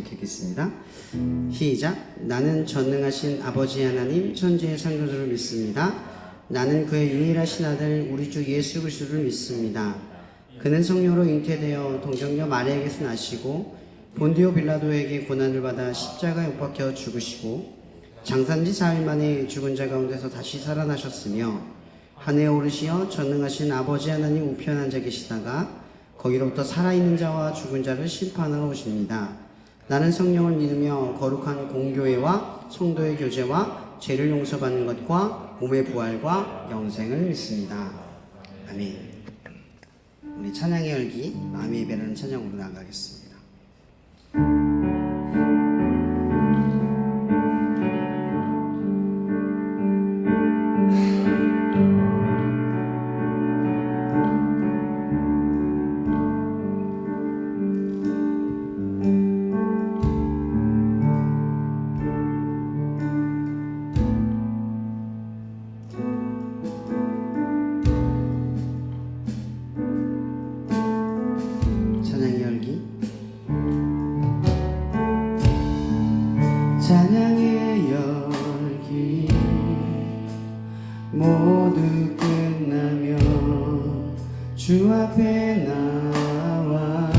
읽겠습니다. 시작. 나는 전능하신 아버지 하나님 천지의 창조주를 믿습니다. 나는 그의 유일하신 아들 우리 주 예수 그리스도를 믿습니다. 그는 성령으로 잉태되어 동정녀 마리아에게서 나시고 본디오 빌라도에게 고난을 받아 십자가에 못 박혀 죽으시고 장사지 4일 만에 죽은 자 가운데서 다시 살아나셨으며 하늘에 오르시어 전능하신 아버지 하나님 우편 앉아 계시다가 거기로부터 살아있는 자와 죽은 자를 심판하러 오십니다. 나는 성령을 믿으며 거룩한 공교회와 성도의 교제와 죄를 용서받는 것과 몸의 부활과 영생을 믿습니다. 아멘. 우리 찬양의 열기 마음의 예배라는 찬양으로 나가겠습니다. 찬양의 열기 모두 끝나면 주 앞에 나와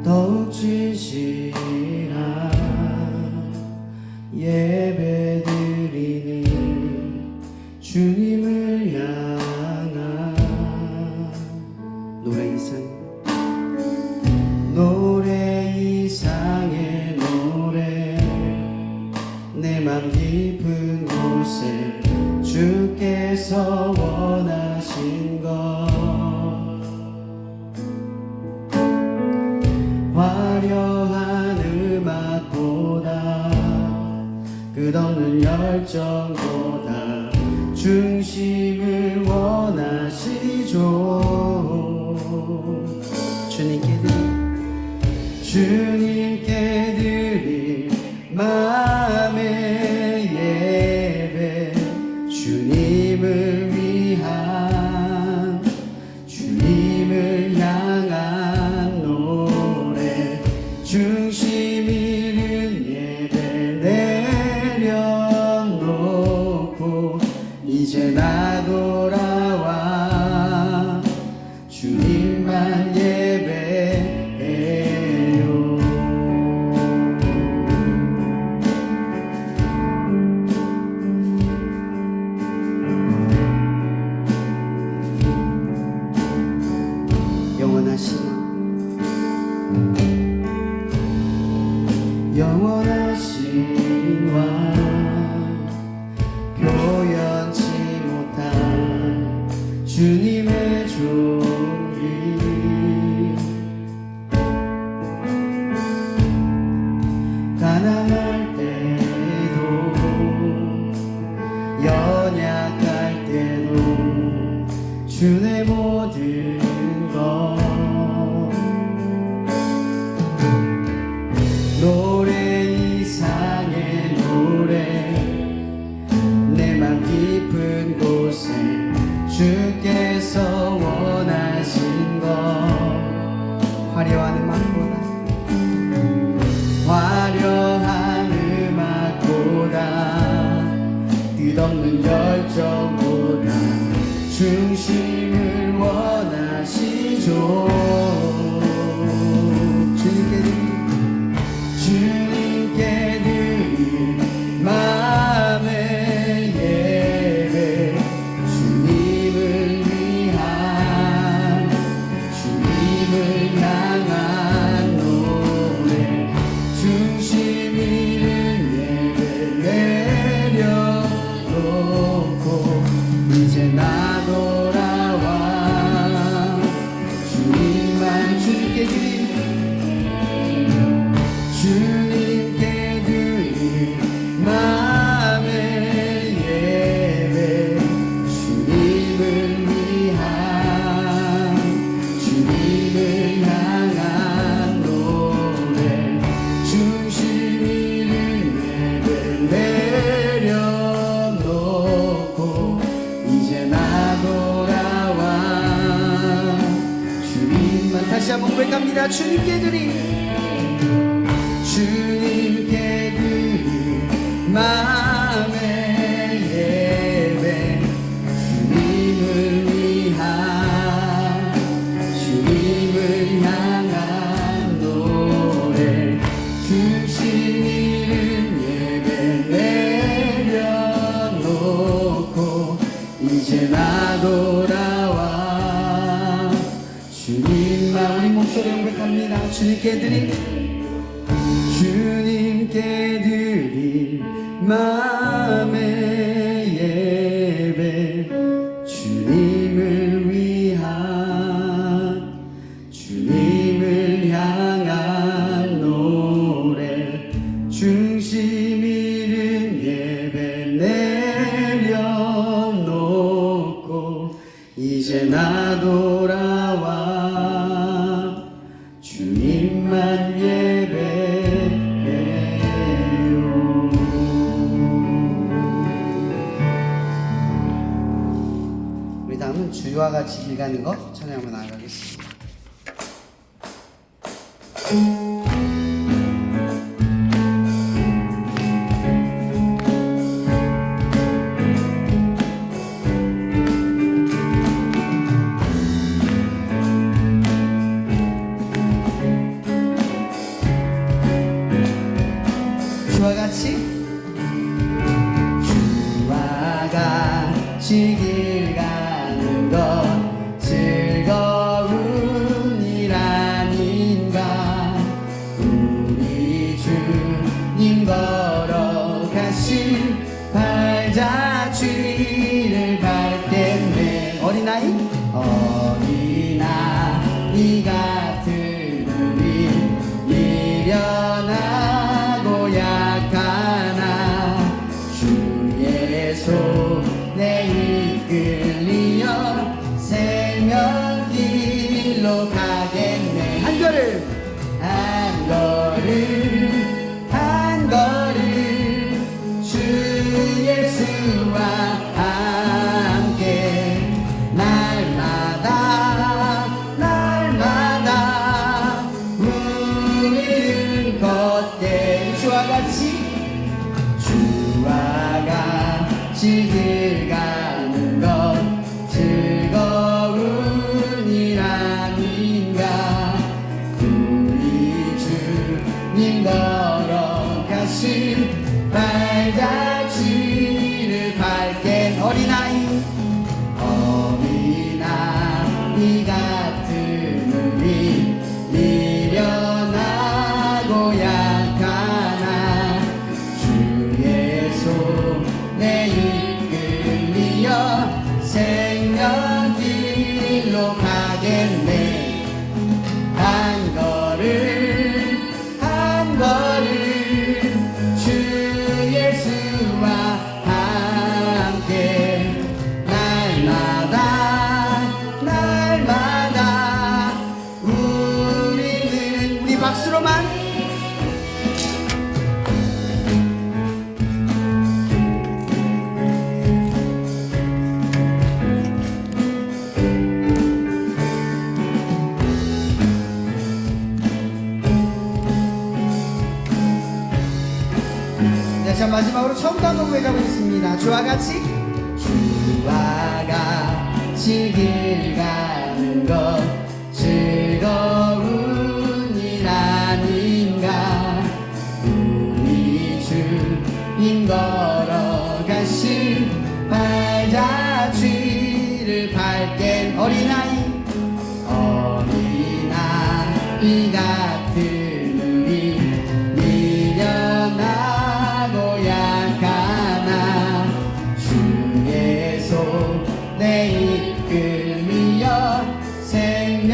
더욱 진실한 예배 드리니 주님을 향한 노래 이상 노래 이상의 노래 내 맘 깊은 곳에 주께서 원하신 것 화려한 음악보다 끝없는 열정보다 중심을 원하시죠. 주님께 드릴 마음의 예배 주님을 위한 주님을 향한 노래 중심 있는 예배 내려놓고 이제 나 돌아와 주님만 예배 영원하신 왕 표현치 못한 주님의 존귀 가난할 때도 연약할 때도 주의 모든 것 노래 이상의 노래 내 맘 깊은 곳에 주께서 원하신 것 화려한 음악보다 끝없는 열정보다 중심을 원하시죠. 주님께 드릴 마음의 예배 주님을 위한 주님을 향한 노래 중심 있는 예배 내려놓고 이제 나 돌아와 주님만 주님께 드릴 주님 주님께 드린 마음의 예배 주님을 향한 노래 주신 이름 예배 내려놓고 이제 나 돌아와 주님만 우리 목소리 고백합니다. 주님께 드린 마음의 예배 주님을 향한 노래 중심 잃은 예배 내려놓고 이제 나 돌아와 주님만 예배해요. 우리 다음은 주와 같이 길 가는 것 찬양 한번 나아가겠습니다. 주와 같이 길 가는 것 즐거운 일 아닌가 우리 주님 걸어가신 발자취를 밟겠네 어린아이 같은 우리 미련하고 약하나 주의 손에 이끌리어 생명길로 가겠네 한 걸음 주 예수와 함께 날마다 우리는 걷게 주와 같이 길 가는 것 즐거운 일 아닌가 우리 주님 걸어가신 발자취를 밟게 어린아이 같은 우리 미련하고 약하나 주의 손에 이끌리어 생명길로 가겠네 한 걸음 주 예수와 함께 날마다 우리 박수로만 자 마지막으로 처음부터 한번 고백해보겠습니다. 주와 같이 길 가는 것 즐거운 일 아닌가 우리 주님 걸어가신 발자취를 밟게 어린아이 같은 우리 미련하고 약하나 주의 손에 이끌리어 생명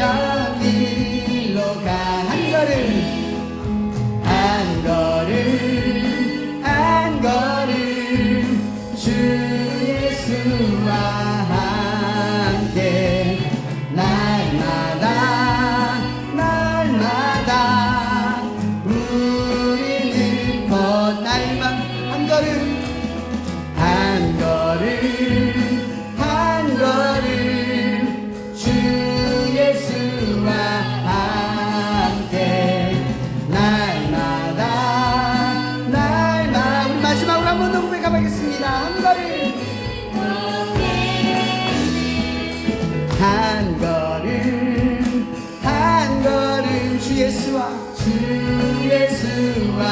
예수와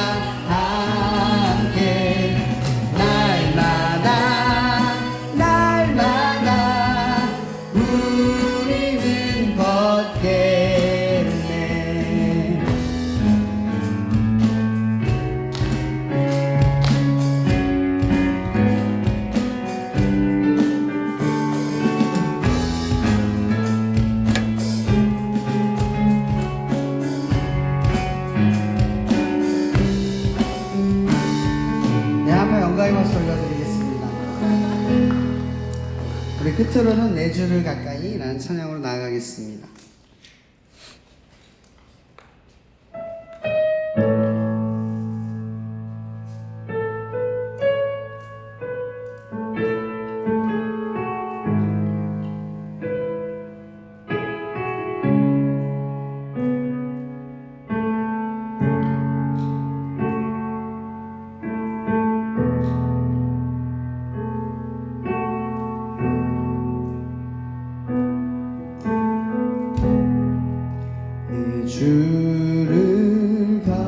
함께 날마다 우리는 걷겠네. 네, 한번 영광의 박수 올려드리겠습니다. 우리 끝으로는 내 주를 가까이 라는 찬양으로 나아가겠습니다. 주를 가까이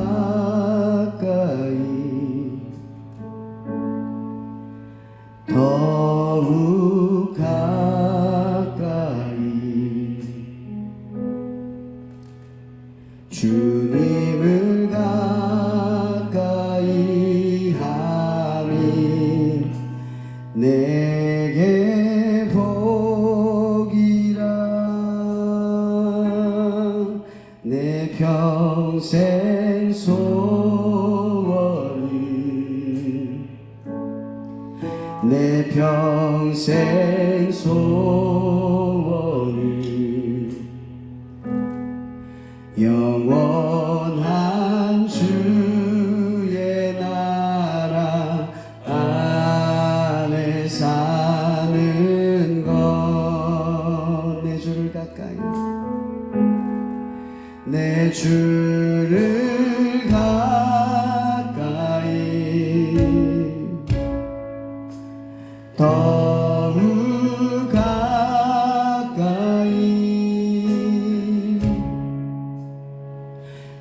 더욱 가까이 주님을 가까이 하니 내게 복이라. 내 평생 소원이 내 평생 소원이 영원한 주의 나라 안에 사는 것. 내 주를 가까이 내 주를 가까이 더욱 가까이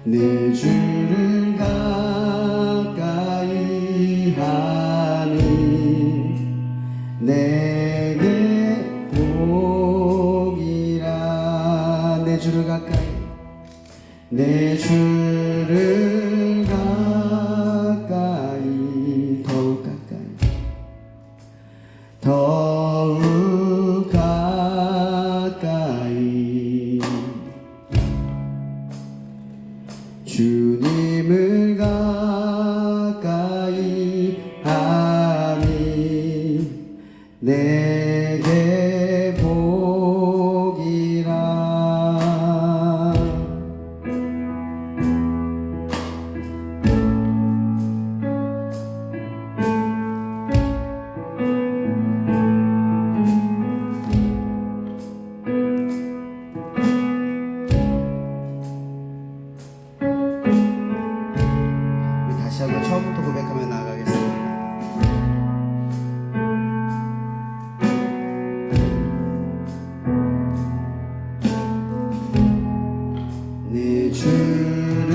내 주를 가까이 하니 내게 복이라. 내 주를 가까이 내 주를 가까이 더욱 가까이 더욱 가까이 주님을 가까이 하니 내게 복이라. 다시 한번 처음부터 고백하며 나아가겠습니다. 내 주를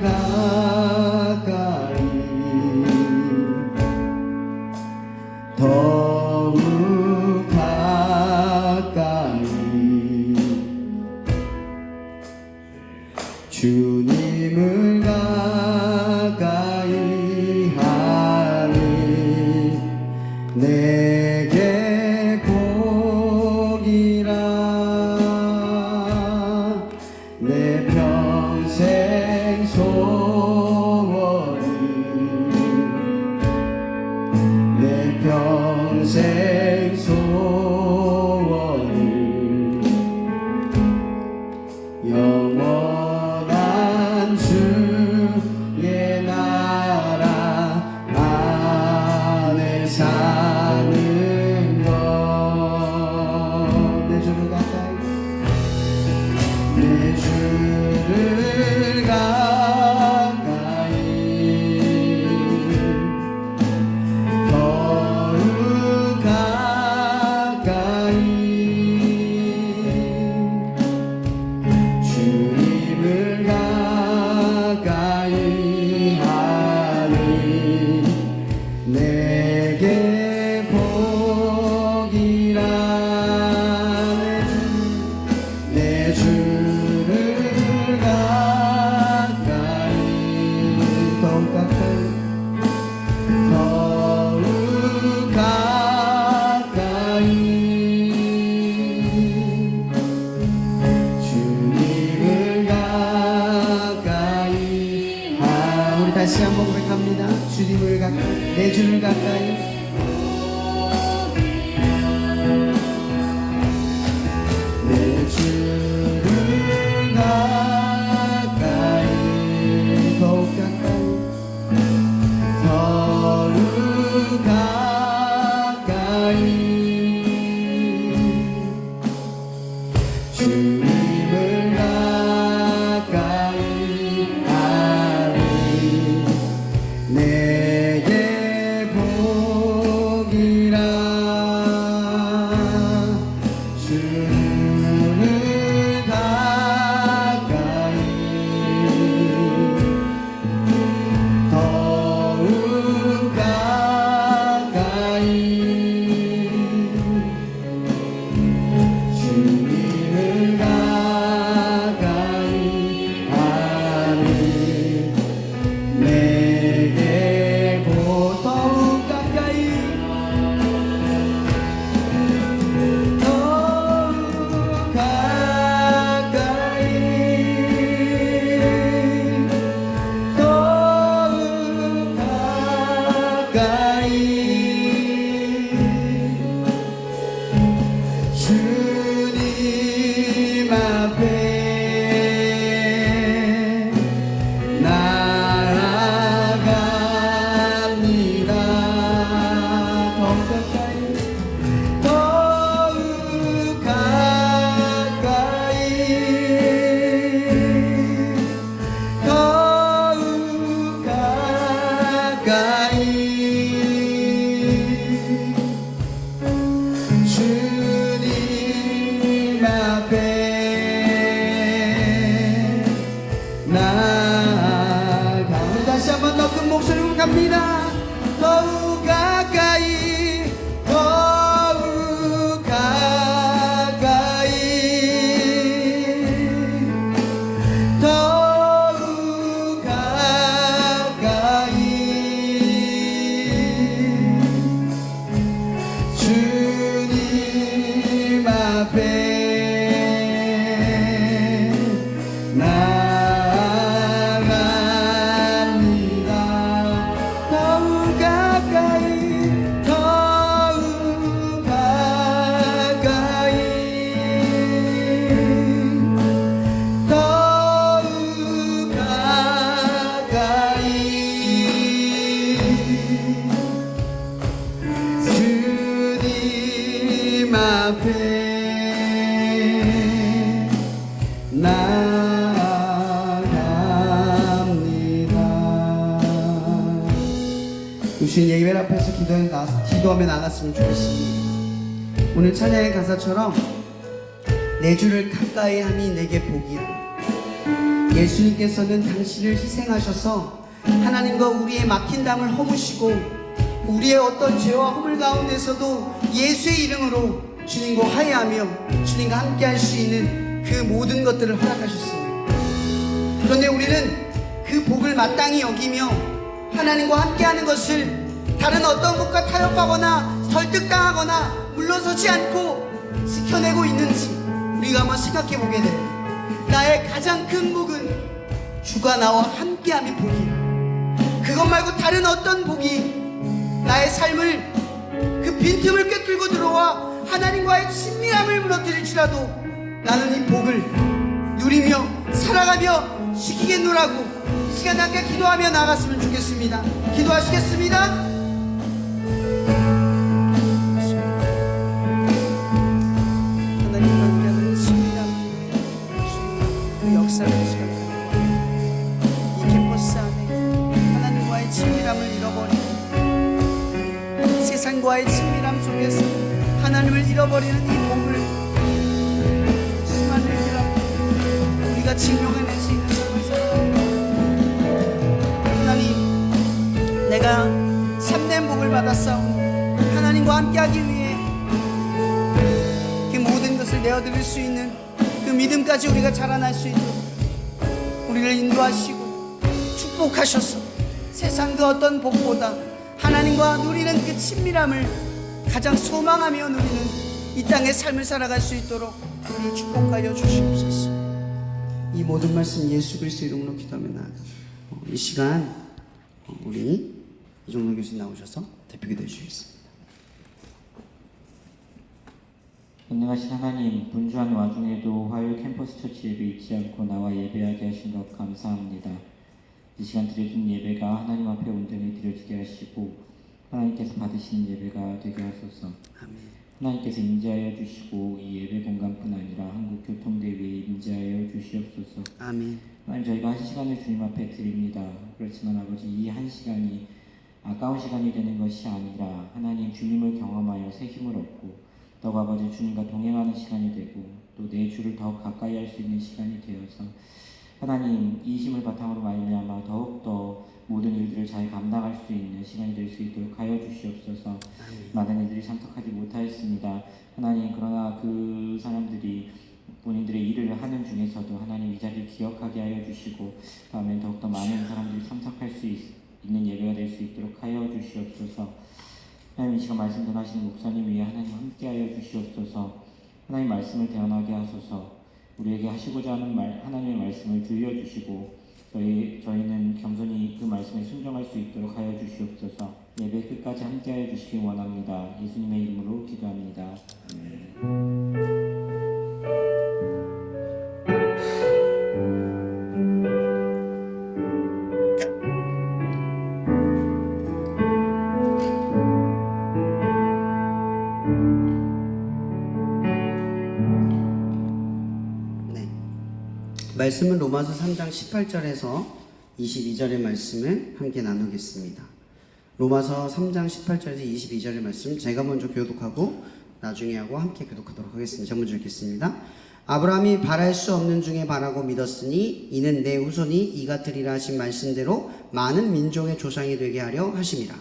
가까이 더욱 가까이 주님을 가까이 다시 한번 고백합니다. 주님을 가까이, 내 주를 가까이, 내 주를 가까이, 더욱 가까이, 더욱 가까이, 주님을 가까이 하리. 내게 복이라. 주를 가까이, 더욱 가까이, 주님을 가까이 하리. 내게 더욱 가까이, 더욱 가까이, 더욱 가까이, 주님 앞에 나아갑니다. 더욱 가까이, 더욱 가까이, 더욱 가까이, 주님 앞에 나아가. 다시 한번 더 큰 목소리로 갑니다. 더욱 가까이, 더욱 가까이, 더욱 가까이, 주님 앞에 나아갑니다. 더욱 가까이, 더욱 가까이, 더욱 가까이, 주님 앞에 나아갑니다. 주신 예배 앞에서 기도하며 나갔으면 좋겠습니다. 오늘 찬양의 가사처럼 내 주를 가까이 하니 내게 복이라. 예수님께서는 당신을 희생하셔서 하나님과 우리의 막힌 담을 허무시고 우리의 어떤 죄와 허물 가운데서도 예수의 이름으로 주님과 화해하며 주님과 함께 할 수 있는 그 모든 것들을 허락하셨습니다. 그런데 우리는 그 복을 마땅히 여기며 하나님과 함께하는 것을 다른 어떤 것과 타협하거나 설득당하거나 물러서지 않고 지켜내고 있는지 우리가 한번 생각해 보게 돼요. 나의 가장 큰 복은 주가 나와 함께함이 복이라. 그것 말고 다른 어떤 복이 나의 삶을 그 빈틈을 꿰뚫고 들어와 하나님과의 친밀함을 무너뜨릴지라도 나는 이 복을 누리며 살아가며 지키겠노라고 이 시간 함께 기도하며 나갔으면 좋겠습니다. 기도하시겠습니다. 하나님과 함께하는 친밀함, 그 역사를 시작합니다. 이 캠퍼스 안에 하나님과의 친밀함을 잃어버리고 세상과의 친밀함 속에서 하나님을 잃어버리는 이 복을 수많은 일들 앞에 우리가 증명해낼 수 있는 삶을 살아갑니다. 하나님, 내가 참된 복을 받았사오니 하나님과 함께하기 위해 그 모든 것을 내어드릴 수 있는 그 믿음까지 우리가 자라날 수 있도록 우리를 인도하시고 축복하셔서 세상 그 어떤 복보다 하나님과 누리는 그 친밀함을 가장 소망하며 누리는 이 땅의 삶을 살아갈 수 있도록 우리 축복하여 주시옵소서. 이 모든 말씀 예수 그리스도 이름으로 기도하며 나아갑니다. 이 시간 우리 이종로 교수님 나오셔서 대표기도 해주시겠습니다. 전능하신 하나님, 분주한 와중에도 화요일 캠퍼스 처치 예배 잊지 않고 나와 예배하게 하신 것 감사합니다. 이 시간 드려진 예배가 하나님 앞에 온전히 드려지게 하시고 하나님께서 받으시는 예배가 되게 하소서. 아멘. 하나님께서 임재하여 주시고 이 예배 공간뿐 아니라 한국교통대회에 임재하여 주시옵소서. 아멘. 하나님, 저희가 한 시간을 주님 앞에 드립니다. 그렇지만 아버지, 이 한 시간이 아까운 시간이 되는 것이 아니라 하나님 주님을 경험하여 새 힘을 얻고 더욱 아버지 주님과 동행하는 시간이 되고 또 내 주를 더욱 가까이 할 수 있는 시간이 되어서 하나님, 이 힘을 바탕으로 말미암아 더욱더 모든 일들을 잘 감당할 수 있는 시간이 될 수 있도록 하여 주시옵소서. 아멘. 많은 이들이 참석하지 못하였습니다. 하나님, 그러나 그 사람들이 본인들의 일을 하는 중에서도 하나님 이 자리를 기억하게 하여 주시고 다음에 더욱더 많은 사람들이 참석할 수 있는 예배가 될 수 있도록 하여 주시옵소서. 하나님, 이 시간 말씀 전하시는 목사님 위에 하나님 함께 하여 주시옵소서. 하나님 말씀을 대언하게 하소서. 우리에게 하시고자 하는 하나님의 말씀을 들려주시고 저희는 겸손히 그 말씀에 순종할 수 있도록 하여 주시옵소서. 예배 끝까지 함께 하여 주시기 원합니다. 예수님의 이름으로 기도합니다. 말씀은 로마서 3장 18절에서 22절의 말씀을 함께 나누겠습니다. 로마서 3장 18절에서 22절의 말씀 제가 먼저 교독하고 나중에 하고 함께 교독하도록 하겠습니다. 제가 먼저 읽겠습니다. 아브라함이 바랄 수 없는 중에 바라고 믿었으니 이는 내 후손이 이 같으리라 하신 말씀대로 많은 민족의 조상이 되게 하려 하심이라.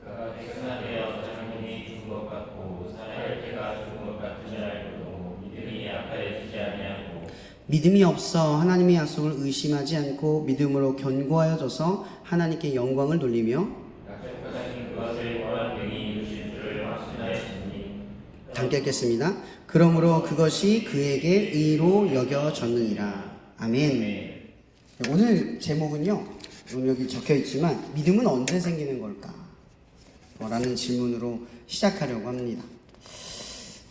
그가 백성하되어 장님이 죽은 것 같고 사라의 때가 죽은 것 같은 줄 알고도 믿음이 약하여지지 아니하고 믿음이 없어 하나님의 약속을 의심하지 않고 믿음으로 견고하여져서 하나님께 영광을 돌리며 약속하신 그것을 원한되이 이루실 줄을 확신하였으니. 함께 읽겠습니다. 그러므로 그것이 그에게 의로 여겨졌느니라. 아멘. 오늘 제목은요, 여기 적혀 있지만 믿음은 언제 생기는 걸까? 라는 질문으로 시작하려고 합니다.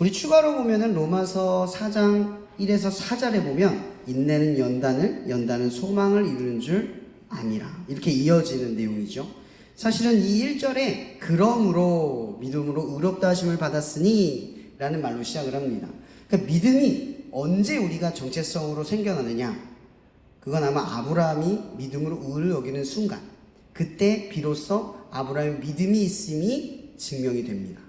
우리 추가로 보면은 로마서 4장 1에서 4절에 보면 인내는 연단은 소망을 이루는 줄 아니라 이렇게 이어지는 내용이죠. 사실은 이 1절에 그러므로 믿음으로 의롭다 하심을 받았으니 라는 말로 시작을 합니다. 그러니까 믿음이 언제 우리가 정체성으로 생겨나느냐, 그건 아마 아브라함이 믿음으로 의를 여기는 순간, 그때 비로소 아브라함의 믿음이 있음이 증명이 됩니다.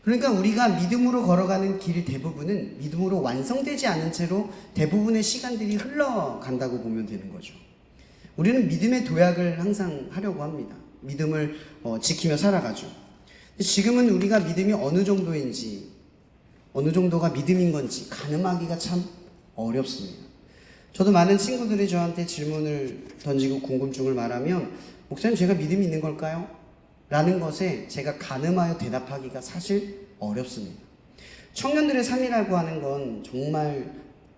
그러니까 우리가 믿음으로 걸어가는 길 대부분은 믿음으로 완성되지 않은 채로 대부분의 시간들이 흘러간다고 보면 되는 거죠. 우리는 믿음의 도약을 항상 하려고 합니다. 믿음을 지키며 살아가죠. 지금은 우리가 믿음이 어느 정도인지, 어느 정도가 믿음인 건지 가늠하기가 참 어렵습니다. 저도 많은 친구들이 저한테 질문을 던지고 궁금증을 말하면 목사님, 제가 믿음이 있는 걸까요? 라는 것에 제가 가늠하여 대답하기가 사실 어렵습니다. 청년들의 삶이라고 하는 건 정말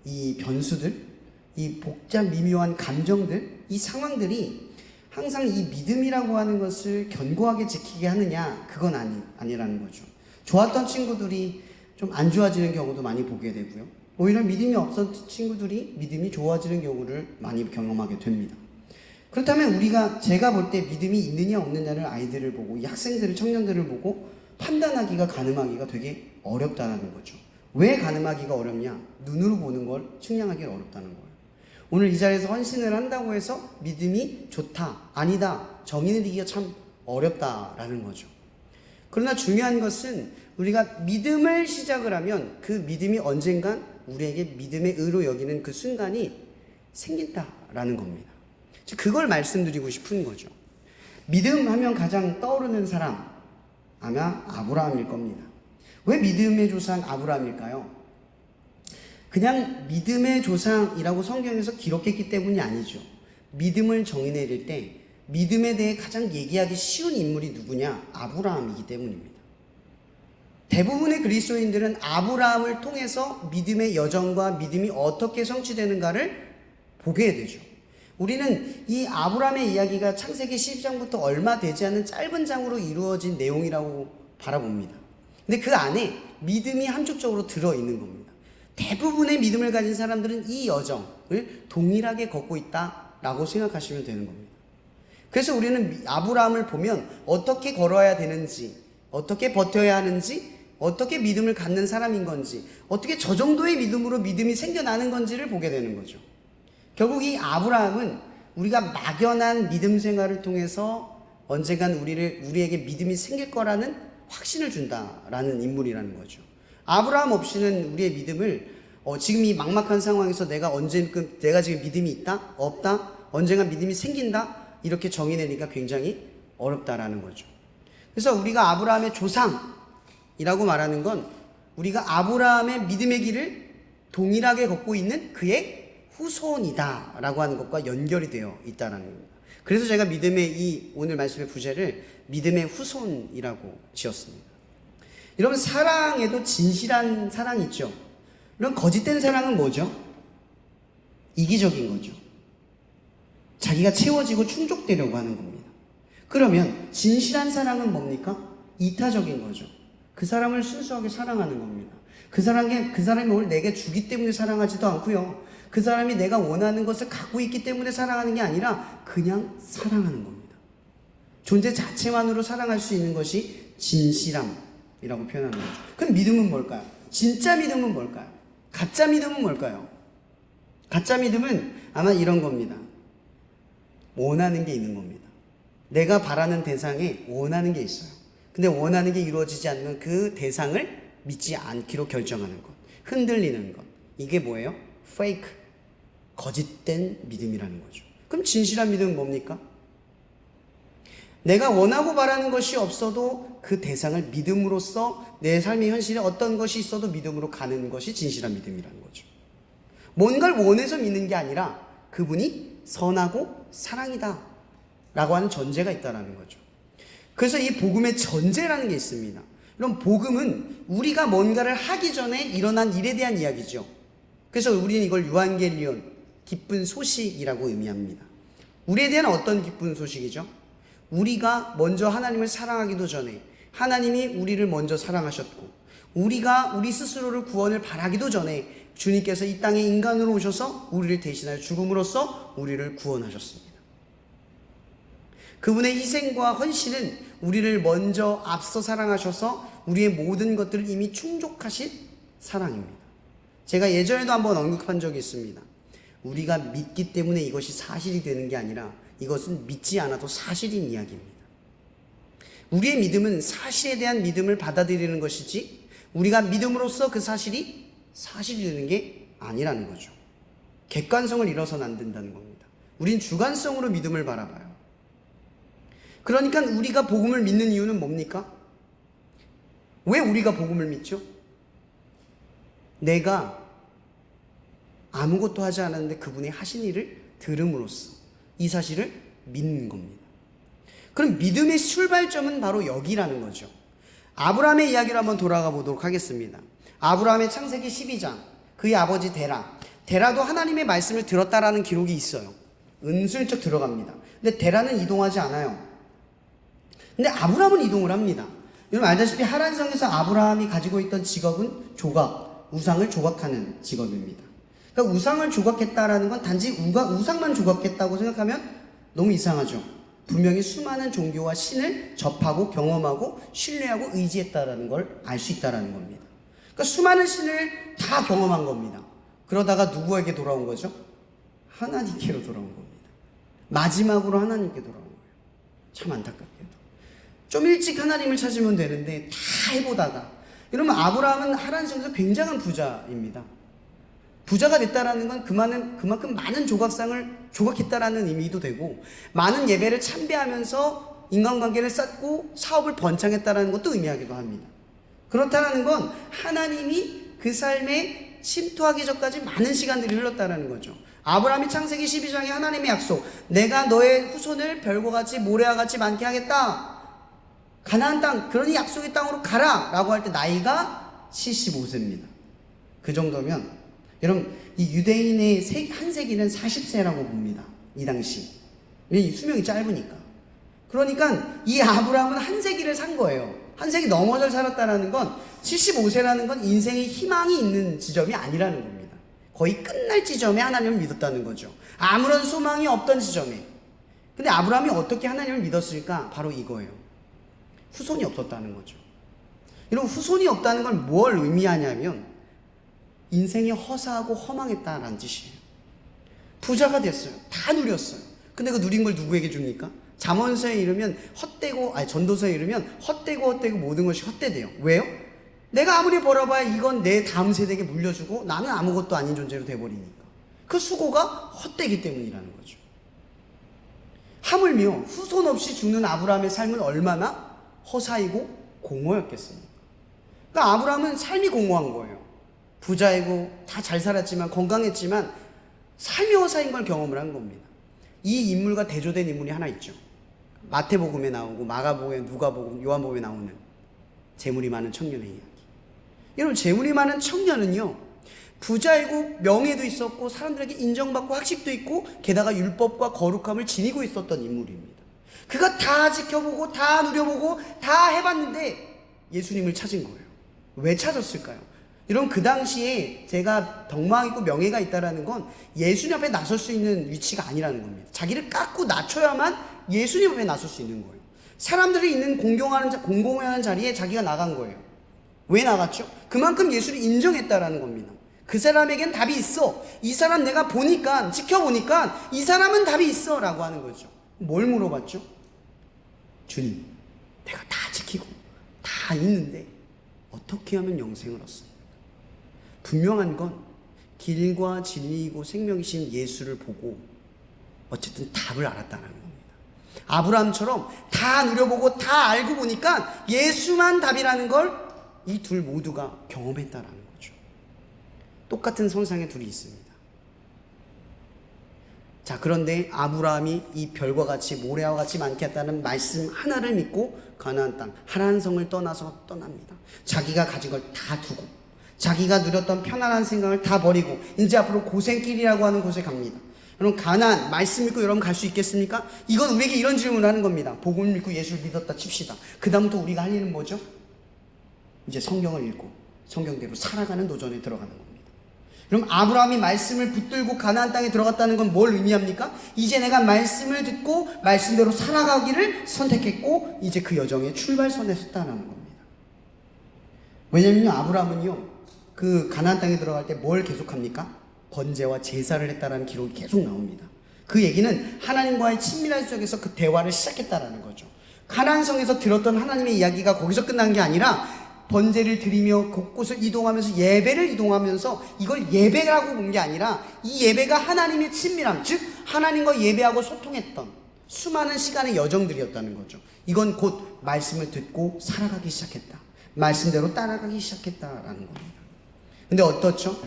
이 변수들, 이 복잡 미묘한 감정들, 이 상황들이 항상 이 믿음이라고 하는 것을 견고하게 지키게 하느냐, 그건 아니라는 거죠. 좋았던 친구들이 좀 안 좋아지는 경우도 많이 보게 되고요. 오히려 믿음이 없었던 친구들이 믿음이 좋아지는 경우를 많이 경험하게 됩니다. 그렇다면 제가 볼 때 믿음이 있느냐 없느냐를 아이들을 보고, 이 학생들을, 청년들을 보고 판단하기가, 가늠하기가 되게 어렵다는 거죠. 왜 가늠하기가 어렵냐? 눈으로 보는 걸 측량하기가 어렵다는 거예요. 오늘 이 자리에서 헌신을 한다고 해서 믿음이 좋다, 아니다, 정의 내리기가 참 어렵다라는 거죠. 그러나 중요한 것은 우리가 믿음을 시작을 하면 그 믿음이 언젠간 우리에게 믿음의 의로 여기는 그 순간이 생긴다라는 겁니다. 그걸 말씀드리고 싶은 거죠. 믿음 하면 가장 떠오르는 사람 아마 아브라함일 겁니다. 왜 믿음의 조상 아브라함일까요? 그냥 믿음의 조상이라고 성경에서 기록했기 때문이 아니죠. 믿음을 정의 내릴 때 믿음에 대해 가장 얘기하기 쉬운 인물이 누구냐? 아브라함이기 때문입니다. 대부분의 그리스도인들은 아브라함을 통해서 믿음의 여정과 믿음이 어떻게 성취되는가를 보게 되죠. 우리는 이 아브라함의 이야기가 창세기 12장부터 얼마 되지 않은 짧은 장으로 이루어진 내용이라고 바라봅니다. 근데 그 안에 믿음이 함축적으로 들어있는 겁니다. 대부분의 믿음을 가진 사람들은 이 여정을 동일하게 걷고 있다라고 생각하시면 되는 겁니다. 그래서 우리는 아브라함을 보면 어떻게 걸어야 되는지, 어떻게 버텨야 하는지, 어떻게 믿음을 갖는 사람인 건지, 어떻게 저 정도의 믿음으로 믿음이 생겨나는 건지를 보게 되는 거죠. 결국 이 아브라함은 우리가 막연한 믿음 생활을 통해서 언젠간 우리에게 믿음이 생길 거라는 확신을 준다라는 인물이라는 거죠. 아브라함 없이는 우리의 믿음을 지금 이 막막한 상황에서 내가 지금 믿음이 있다? 없다? 언젠가 믿음이 생긴다? 이렇게 정의내니까 굉장히 어렵다라는 거죠. 그래서 우리가 아브라함의 조상이라고 말하는 건 우리가 아브라함의 믿음의 길을 동일하게 걷고 있는 그의 후손이다 라고 하는 것과 연결이 되어 있다는 겁니다. 그래서 제가 믿음의 오늘 말씀의 부제를 믿음의 후손이라고 지었습니다. 여러분, 사랑에도 진실한 사랑이 있죠. 그럼 거짓된 사랑은 뭐죠? 이기적인 거죠. 자기가 채워지고 충족되려고 하는 겁니다. 그러면 진실한 사랑은 뭡니까? 이타적인 거죠. 그 사람을 순수하게 사랑하는 겁니다. 그 사람이 뭘 내게 주기 때문에 사랑하지도 않고요. 그 사람이 내가 원하는 것을 갖고 있기 때문에 사랑하는 게 아니라 그냥 사랑하는 겁니다. 존재 자체만으로 사랑할 수 있는 것이 진실함이라고 표현하는 거죠. 그럼 믿음은 뭘까요? 진짜 믿음은 뭘까요? 가짜 믿음은 뭘까요? 가짜 믿음은 아마 이런 겁니다. 원하는 게 있는 겁니다. 내가 바라는 대상에 원하는 게 있어요. 근데 원하는 게 이루어지지 않는 그 대상을 믿지 않기로 결정하는 것, 흔들리는 것, 이게 뭐예요? 페이크, 거짓된 믿음이라는 거죠. 그럼 진실한 믿음은 뭡니까? 내가 원하고 바라는 것이 없어도 그 대상을 믿음으로써 내 삶의 현실에 어떤 것이 있어도 믿음으로 가는 것이 진실한 믿음이라는 거죠. 뭔가를 원해서 믿는 게 아니라 그분이 선하고 사랑이다 라고 하는 전제가 있다는 거죠. 그래서 이 복음의 전제라는 게 있습니다. 그럼 복음은 우리가 뭔가를 하기 전에 일어난 일에 대한 이야기죠. 그래서 우리는 이걸 유한겔리온, 기쁜 소식이라고 의미합니다. 우리에 대한 어떤 기쁜 소식이죠? 우리가 먼저 하나님을 사랑하기도 전에 하나님이 우리를 먼저 사랑하셨고, 우리가 우리 스스로를 구원을 바라기도 전에 주님께서 이 땅에 인간으로 오셔서 우리를 대신하여 죽음으로써 우리를 구원하셨습니다. 그분의 희생과 헌신은 우리를 먼저 앞서 사랑하셔서 우리의 모든 것들을 이미 충족하신 사랑입니다. 제가 예전에도 한번 언급한 적이 있습니다. 우리가 믿기 때문에 이것이 사실이 되는 게 아니라 이것은 믿지 않아도 사실인 이야기입니다. 우리의 믿음은 사실에 대한 믿음을 받아들이는 것이지 우리가 믿음으로써 그 사실이 사실이 되는 게 아니라는 거죠. 객관성을 잃어서는 안 된다는 겁니다. 우린 주관성으로 믿음을 바라봐요. 그러니까 우리가 복음을 믿는 이유는 뭡니까? 왜 우리가 복음을 믿죠? 내가 아무것도 하지 않았는데 그분이 하신 일을 들음으로써 이 사실을 믿는 겁니다. 그럼 믿음의 출발점은 바로 여기라는 거죠. 아브라함의 이야기를 한번 돌아가 보도록 하겠습니다. 아브라함의 창세기 12장, 그의 아버지 데라도 하나님의 말씀을 들었다라는 기록이 있어요. 은슬쩍 들어갑니다. 근데 데라는 이동하지 않아요. 근데 아브라함은 이동을 합니다. 여러분 알다시피 하란성에서 아브라함이 가지고 있던 직업은 우상을 조각하는 직업입니다. 그러니까 우상을 조각했다라는 건 단지 우상만 조각했다고 생각하면 너무 이상하죠. 분명히 수많은 종교와 신을 접하고 경험하고 신뢰하고 의지했다라는 걸 알 수 있다라는 겁니다. 그러니까 수많은 신을 다 경험한 겁니다. 그러다가 누구에게 돌아온 거죠? 하나님께로 돌아온 겁니다. 마지막으로 하나님께 돌아온 거예요. 참 안타깝게도. 좀 일찍 하나님을 찾으면 되는데 다 해보다가, 여러분 아브라함은 하란성에서 굉장한 부자입니다. 부자가 됐다라는 건 그만큼 많은 조각상을 조각했다라는 의미도 되고, 많은 예배를 참배하면서 인간관계를 쌓고 사업을 번창했다라는 것도 의미하기도 합니다. 그렇다는 건 하나님이 그 삶에 침투하기 전까지 많은 시간들이 흘렀다라는 거죠. 아브라함이 창세기 12장에 하나님의 약속, 내가 너의 후손을 별과 같이 모래와 같이 많게 하겠다, 가나안 땅, 그러니 약속의 땅으로 가라 라고 할 때 나이가 75세입니다. 그 정도면 여러분 이 유대인의 한 세기는 40세라고 봅니다. 이 당시. 이 수명이 짧으니까. 그러니까 이 아브라함은 한 세기를 산 거예요. 한 세기 넘어서 살았다는 건 75세라는 건 인생의 희망이 있는 지점이 아니라는 겁니다. 거의 끝날 지점에 하나님을 믿었다는 거죠. 아무런 소망이 없던 지점에. 근데 아브라함이 어떻게 하나님을 믿었을까? 바로 이거예요. 후손이 없었다는 거죠. 여러분, 후손이 없다는 건 뭘 의미하냐면 인생이 허사하고 허망했다라는 뜻이에요. 부자가 됐어요. 다 누렸어요. 근데 그 누린 걸 누구에게 줍니까? 잠언서에 이르면 전도서에 이르면 헛되고 모든 것이 헛되대요. 왜요? 내가 아무리 벌어봐야 이건 내 다음 세대에게 물려주고 나는 아무것도 아닌 존재로 돼버리니까. 그 수고가 헛되기 때문이라는 거죠. 하물며 후손 없이 죽는 아브라함의 삶은 얼마나 허사이고 공허였겠습니까? 그러니까 아브라함은 삶이 공허한 거예요. 부자이고 다 잘 살았지만, 건강했지만 삶이 허사인 걸 경험을 한 겁니다. 이 인물과 대조된 인물이 하나 있죠. 마태복음에 나오고 마가복음에, 누가복음, 요한복음에 나오는 재물이 많은 청년의 이야기. 여러분, 재물이 많은 청년은요, 부자이고 명예도 있었고 사람들에게 인정받고 학식도 있고 게다가 율법과 거룩함을 지니고 있었던 인물입니다. 그가 다 지켜보고 다 누려보고 다 해봤는데 예수님을 찾은 거예요. 왜 찾았을까요? 여러분, 그 당시에 제가 덕망 있고 명예가 있다는 건 예수님 앞에 나설 수 있는 위치가 아니라는 겁니다. 자기를 깎고 낮춰야만 예수님 앞에 나설 수 있는 거예요. 사람들이 있는 공공하는 자리에 자기가 나간 거예요. 왜 나갔죠? 그만큼 예수를 인정했다라는 겁니다. 그 사람에겐 답이 있어. 이 사람 내가 보니까, 지켜보니까 이 사람은 답이 있어 라고 하는 거죠. 뭘 물어봤죠? 주님, 내가 다 지키고 다 있는데 어떻게 하면 영생을 얻습니까? 분명한 건 길과 진리이고 생명이신 예수를 보고 어쨌든 답을 알았다는 겁니다. 아브라함처럼 다 누려보고 다 알고 보니까 예수만 답이라는 걸 이 둘 모두가 경험했다라는 거죠. 똑같은 선상에 둘이 있습니다. 자, 그런데 아브라함이 이 별과 같이 모래와 같이 많겠다는 말씀 하나를 믿고 가나안 땅 하나님 성을 떠나서 떠납니다. 자기가 가진 걸 다 두고 자기가 누렸던 편안한 생각을 다 버리고 이제 앞으로 고생길이라고 하는 곳에 갑니다. 여러분, 가나안 말씀 믿고 여러분 갈 수 있겠습니까? 이건 우리에게 이런 질문을 하는 겁니다. 복음을 믿고 예수를 믿었다 칩시다. 그 다음부터 우리가 할 일은 뭐죠? 이제 성경을 읽고 성경대로 살아가는 도전에 들어가는 겁니다. 그럼 아브라함이 말씀을 붙들고 가나안 땅에 들어갔다는 건 뭘 의미합니까? 이제 내가 말씀을 듣고 말씀대로 살아가기를 선택했고 이제 그 여정의 출발선에 섰다는 겁니다. 왜냐면요, 아브라함은요, 그 가나안 땅에 들어갈 때 뭘 계속합니까? 번제와 제사를 했다라는 기록이 계속 나옵니다. 그 얘기는 하나님과의 친밀한 속에서 그 대화를 시작했다라는 거죠. 가나안 성에서 들었던 하나님의 이야기가 거기서 끝난 게 아니라 번제를 드리며 곳곳을 이동하면서 예배를 이동하면서 이걸 예배라고 본 게 아니라 이 예배가 하나님의 친밀함, 즉 하나님과 예배하고 소통했던 수많은 시간의 여정들이었다는 거죠. 이건 곧 말씀을 듣고 살아가기 시작했다. 말씀대로 따라가기 시작했다라는 겁니다. 근데 어떻죠?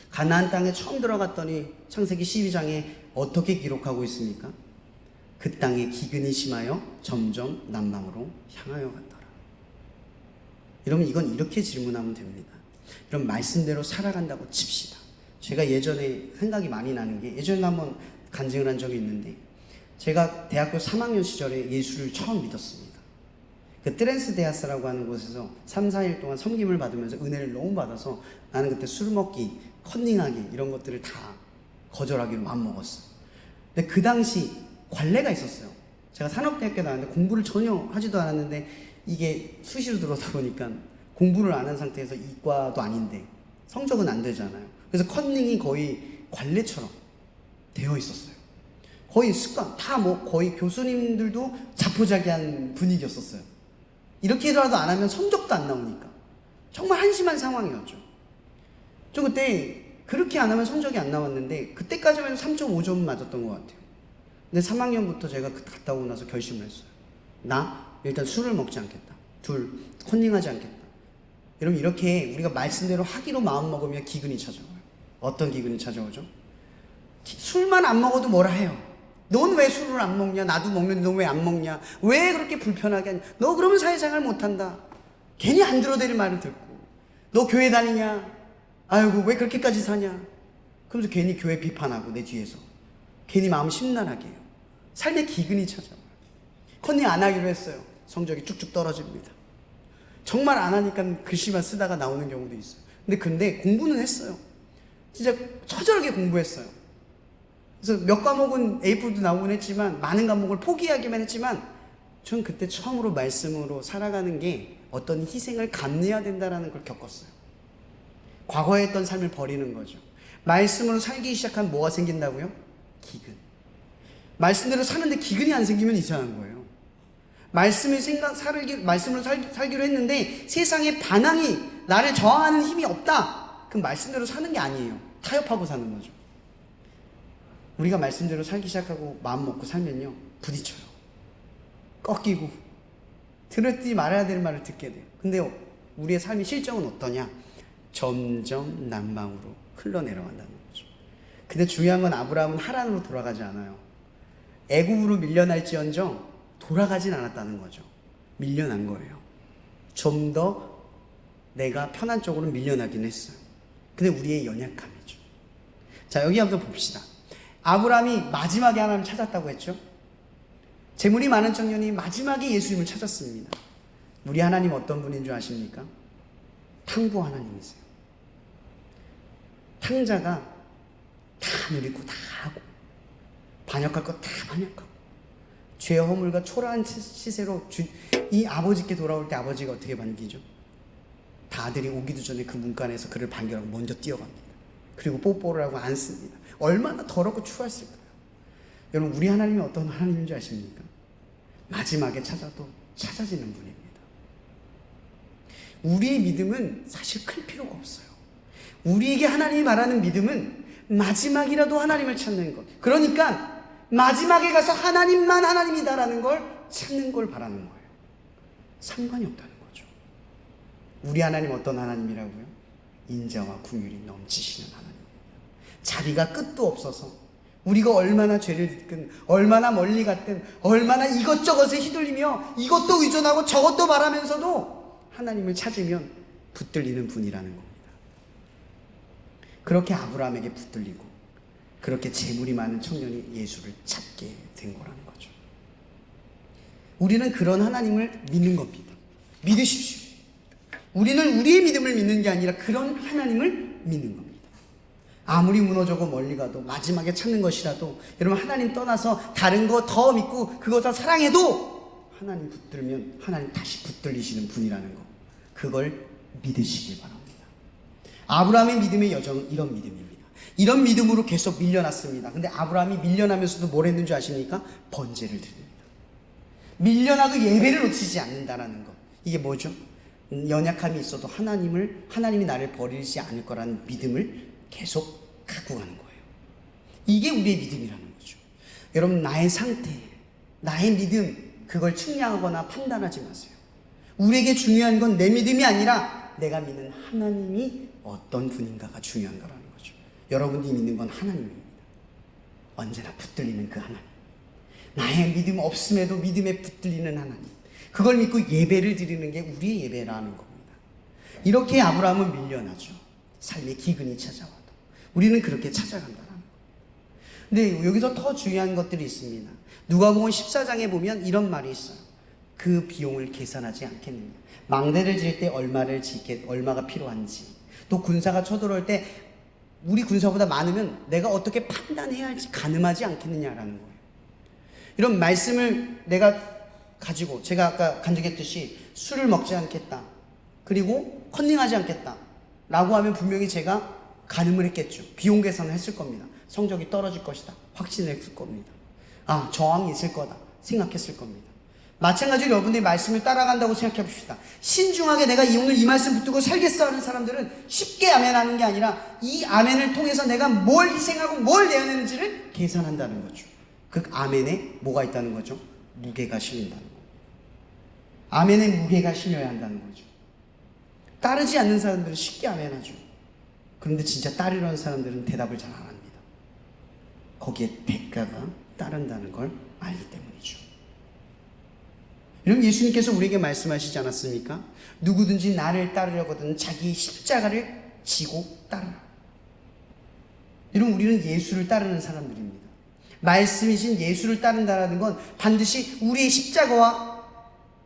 가나안 땅에 처음 들어갔더니 창세기 12장에 어떻게 기록하고 있습니까? 그 땅에 기근이 심하여 점점 남방으로 향하여 갔더라. 여러분, 이건 이렇게 질문하면 됩니다. 여러분, 말씀대로 살아간다고 칩시다. 제가 예전에 생각이 많이 나는 게, 예전에 한번 간증을 한 적이 있는데, 제가 대학교 3학년 시절에 예수를 처음 믿었습니다. 그 트랜스데아스라고 하는 곳에서 3, 4일 동안 섬김을 받으면서 은혜를 너무 받아서 나는 그때 술 먹기, 컨닝하기 이런 것들을 다 거절하기로 마음먹었어요. 근데 그 당시 관례가 있었어요. 제가 산업대학교 나왔는데 공부를 전혀 하지도 않았는데 이게 수시로 들어오다 보니까 공부를 안 한 상태에서 이과도 아닌데 성적은 안 되잖아요. 그래서 컨닝이 거의 관례처럼 되어 있었어요. 거의 습관, 다 거의 교수님들도 자포자기한 분위기였었어요. 이렇게라도 안 하면 성적도 안 나오니까 정말 한심한 상황이었죠. 저 그때 그렇게 안 하면 성적이 안 나왔는데 그때까지만 해도 3.5점 맞았던 것 같아요. 근데 3학년부터 제가 갔다 오고 나서 결심을 했어요. 나 일단 술을 먹지 않겠다. 둘, 컨닝하지 않겠다. 여러분, 이렇게 우리가 말씀대로 하기로 마음먹으면 기근이 찾아와요. 어떤 기근이 찾아오죠? 술만 안 먹어도 뭐라 해요. 넌 왜 술을 안 먹냐? 나도 먹는데 너 왜 안 먹냐? 왜 그렇게 불편하게 하냐? 너 그러면 사회생활 못한다. 괜히 안 들어대는 말을 듣고. 너 교회 다니냐? 아이고 왜 그렇게까지 사냐? 그러면서 괜히 교회 비판하고 내 뒤에서. 괜히 마음 심란하게 해요. 삶의 기근이 찾아와요. 컨닝 안 하기로 했어요. 성적이 쭉쭉 떨어집니다. 정말 안 하니까 글씨만 쓰다가 나오는 경우도 있어요. 근데 공부는 했어요. 진짜 처절하게 공부했어요. 그래서 몇 과목은 A4도 나오긴 했지만 많은 과목을 포기하기만 했지만 전 그때 처음으로 말씀으로 살아가는 게 어떤 희생을 감내해야 된다는 걸 겪었어요. 과거에 했던 삶을 버리는 거죠. 말씀으로 살기 시작하면 뭐가 생긴다고요? 기근. 말씀대로 사는데 기근이 안 생기면 이상한 거예요. 말씀으로 살기로 했는데 세상의 반항이 나를 저항하는 힘이 없다. 그럼 말씀대로 사는 게 아니에요. 타협하고 사는 거죠. 우리가 말씀대로 살기 시작하고 마음 먹고 살면요, 부딪혀요. 꺾이고 들었지 말아야 될 말을 듣게 돼요. 근데 우리의 삶의 실정은 어떠냐? 점점 난망으로 흘러내려간다는 거죠. 근데 중요한 건 아브라함은 하란으로 돌아가지 않아요. 애굽으로 밀려날지언정 돌아가진 않았다는 거죠. 밀려난 거예요. 좀 더 내가 편한 쪽으로 밀려나긴 했어요. 근데 우리의 연약함이죠. 자, 여기 한번 봅시다. 아브라함이 마지막에 하나님을 찾았다고 했죠. 재물이 많은 청년이 마지막에 예수님을 찾았습니다. 우리 하나님 어떤 분인 줄 아십니까? 탕부 하나님이세요. 탕자가 다 누리고 다 하고 반역할 것 다 반역하고 죄와 허물과 초라한 시세로 이 아버지께 돌아올 때 아버지가 어떻게 반기죠? 다 아들이 오기도 전에 그 문간에서 그를 반겨라고 먼저 뛰어갑니다. 그리고 뽀뽀를 하고 안습니다. 얼마나 더럽고 추했을까요? 여러분, 우리 하나님이 어떤 하나님인 줄 아십니까? 마지막에 찾아도 찾아지는 분입니다. 우리의 믿음은 사실 클 필요가 없어요. 우리에게 하나님이 말하는 믿음은 마지막이라도 하나님을 찾는 것. 그러니까 마지막에 가서 하나님만 하나님이다라는 걸 찾는 걸 바라는 거예요. 상관이 없다는 거죠. 우리 하나님 어떤 하나님이라고요? 인자와 긍휼이 넘치시는 하나님입니다. 자비가 끝도 없어서 우리가 얼마나 죄를 짓든 얼마나 멀리 갔든 얼마나 이것저것에 휘둘리며 이것도 의존하고 저것도 바라면서도 하나님을 찾으면 붙들리는 분이라는 겁니다. 그렇게 아브라함에게 붙들리고 그렇게 재물이 많은 청년이 예수를 찾게 된 거라는 거죠. 우리는 그런 하나님을 믿는 겁니다. 믿으십시오. 우리는 우리의 믿음을 믿는 게 아니라 그런 하나님을 믿는 겁니다. 아무리 무너져고 멀리 가도 마지막에 찾는 것이라도 여러분, 하나님 떠나서 다른 거 더 믿고 그것을 사랑해도 하나님 붙들면 하나님 다시 붙들리시는 분이라는 거, 그걸 믿으시길 바랍니다. 아브라함의 믿음의 여정은 이런 믿음입니다. 이런 믿음으로 계속 밀려났습니다. 근데 아브라함이 밀려나면서도 뭘 했는지 아십니까? 번제를 드립니다. 밀려나도 예배를 놓치지 않는다라는 것. 이게 뭐죠? 연약함이 있어도 하나님이 나를 버리지 않을 거라는 믿음을 계속 갖고 가는 거예요. 이게 우리의 믿음이라는 거죠. 여러분, 나의 상태, 나의 믿음, 그걸 측량하거나 판단하지 마세요. 우리에게 중요한 건 내 믿음이 아니라 내가 믿는 하나님이 어떤 분인가가 중요한 거라는 거죠. 여러분이 믿는 건 하나님입니다. 언제나 붙들리는 그 하나님. 나의 믿음 없음에도 믿음에 붙들리는 하나님. 그걸 믿고 예배를 드리는 게 우리의 예배라는 겁니다. 이렇게 아브라함은 밀려나죠. 삶의 기근이 찾아와도 우리는 그렇게 찾아간다는 거예요. 근데 여기서 더 중요한 것들이 있습니다. 누가복음 14장에 보면 이런 말이 있어요. 그 비용을 계산하지 않겠느냐. 망대를 지을 때 얼마가 필요한지, 또 군사가 쳐들어올 때 우리 군사보다 많으면 내가 어떻게 판단해야 할지 가늠하지 않겠느냐라는 거예요. 이런 말씀을 내가 가지고 제가 아까 간증했듯이 술을 먹지 않겠다, 그리고 컨닝하지 않겠다 라고 하면 분명히 제가 가늠을 했겠죠. 비용 계산을 했을 겁니다. 성적이 떨어질 것이다 확신을 했을 겁니다. 저항이 있을 거다 생각했을 겁니다. 마찬가지로 여러분들이 말씀을 따라간다고 생각해 봅시다. 신중하게 내가 오늘 이 말씀 붙들고 살겠어 하는 사람들은 쉽게 아멘하는 게 아니라 이 아멘을 통해서 내가 뭘 희생하고 뭘 내어내는지를 계산한다는 거죠. 그 아멘에 뭐가 있다는 거죠? 무게가 실린다는 거예요. 아멘에 무게가 실려야 한다는 거죠. 따르지 않는 사람들은 쉽게 아멘하죠. 그런데 진짜 따르려는 사람들은 대답을 잘 안 합니다. 거기에 대가가 따른다는 걸 알기 때문이죠. 여러분, 예수님께서 우리에게 말씀하시지 않았습니까? 누구든지 나를 따르려거든 자기 십자가를 지고 따르라. 여러분, 우리는 예수를 따르는 사람들입니다. 말씀이신 예수를 따른다라는 건 반드시 우리의 십자가와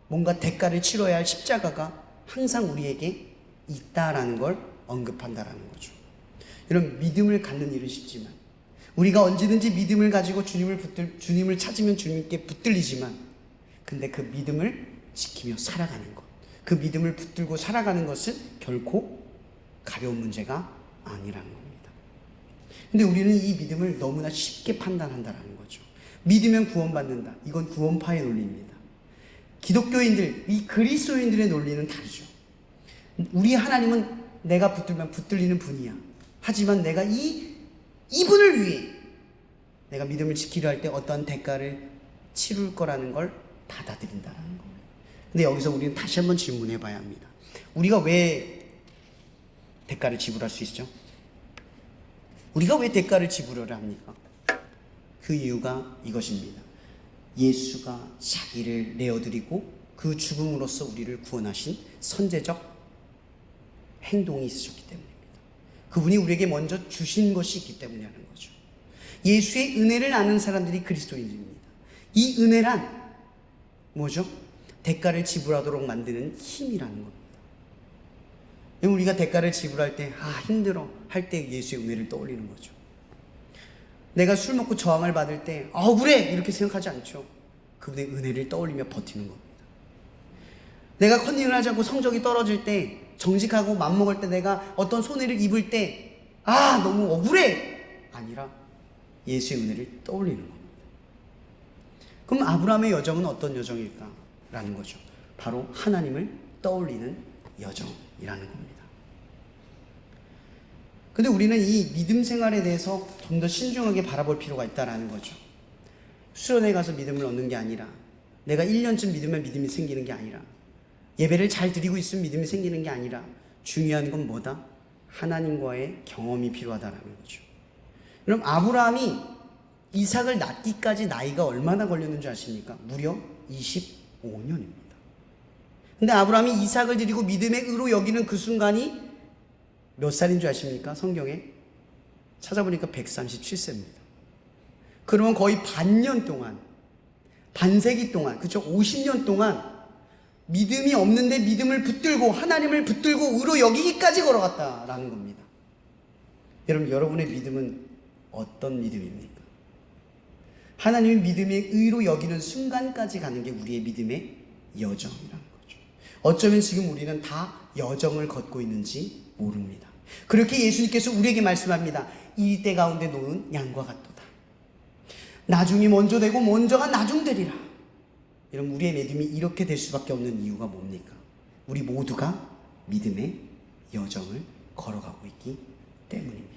뭔가 대가를 치러야 할 십자가가 항상 우리에게 있다라는 걸 언급한다라는 거죠. 여러분, 믿음을 갖는 일은 쉽지만 우리가 언제든지 믿음을 가지고 주님을 찾으면 주님께 붙들리지만, 근데 그 믿음을 지키며 살아가는 것, 그 믿음을 붙들고 살아가는 것은 결코 가벼운 문제가 아니라는 겁니다. 근데 우리는 이 믿음을 너무나 쉽게 판단한다라는 거죠. 믿으면 구원받는다. 이건 구원파의 논리입니다. 기독교인들, 이 그리스도인들의 논리는 다르죠. 우리 하나님은 내가 붙들면 붙들리는 분이야. 하지만 내가 이분을 위해 내가 믿음을 지키려 할 때 어떠한 대가를 치룰 거라는 걸 받아들인다라는 겁니다. 근데 여기서 우리는 다시 한번 질문해 봐야 합니다. 우리가 왜 대가를 지불할 수 있죠? 우리가 왜 대가를 지불을 합니까? 그 이유가 이것입니다. 예수가 자기를 내어드리고 그 죽음으로써 우리를 구원하신 선제적 행동이 있으셨기 때문입니다. 그분이 우리에게 먼저 주신 것이 있기 때문이라는 거죠. 예수의 은혜를 아는 사람들이 그리스도인입니다. 이 은혜란 뭐죠? 대가를 지불하도록 만드는 힘이라는 겁니다. 우리가 대가를 지불할 때 힘들어 할 때 예수의 은혜를 떠올리는 거죠. 내가 술 먹고 저항을 받을 때 억울해 이렇게 생각하지 않죠. 그분의 은혜를 떠올리며 버티는 겁니다. 내가 컨닝을 하지 않고 성적이 떨어질 때, 정직하고 맘먹을 때, 내가 어떤 손해를 입을 때 너무 억울해 아니라 예수의 은혜를 떠올리는 겁니다. 그럼 아브라함의 여정은 어떤 여정일까라는 거죠. 바로 하나님을 떠올리는 여정이라는 겁니다. 근데 우리는 이 믿음 생활에 대해서 좀 더 신중하게 바라볼 필요가 있다라는 거죠. 수련회 가서 믿음을 얻는 게 아니라, 내가 1년쯤 믿으면 믿음이 생기는 게 아니라, 예배를 잘 드리고 있으면 믿음이 생기는 게 아니라, 중요한 건 뭐다? 하나님과의 경험이 필요하다라는 거죠. 그럼 아브라함이 이삭을 낳기까지 나이가 얼마나 걸렸는지 아십니까? 무려 25년입니다. 근데 아브라함이 이삭을 드리고 믿음의 의로 여기는 그 순간이 몇 살인 줄 아십니까? 성경에 찾아보니까 137세입니다. 그러면 거의 반년 동안, 반세기 동안, 그쵸? 50년 동안 믿음이 없는데 믿음을 붙들고 하나님을 붙들고 의로 여기기까지 걸어갔다라는 겁니다. 여러분, 여러분의 믿음은 어떤 믿음입니까? 하나님의 믿음의 의로 여기는 순간까지 가는 게 우리의 믿음의 여정이라는 거죠. 어쩌면 지금 우리는 다 여정을 걷고 있는지 모릅니다. 그렇게 예수님께서 우리에게 말씀합니다. 이 때 가운데 노는 양과 같도다. 나중이 먼저 되고 먼저가 나중되리라. 여러분, 우리의 믿음이 이렇게 될 수밖에 없는 이유가 뭡니까? 우리 모두가 믿음의 여정을 걸어가고 있기 때문입니다.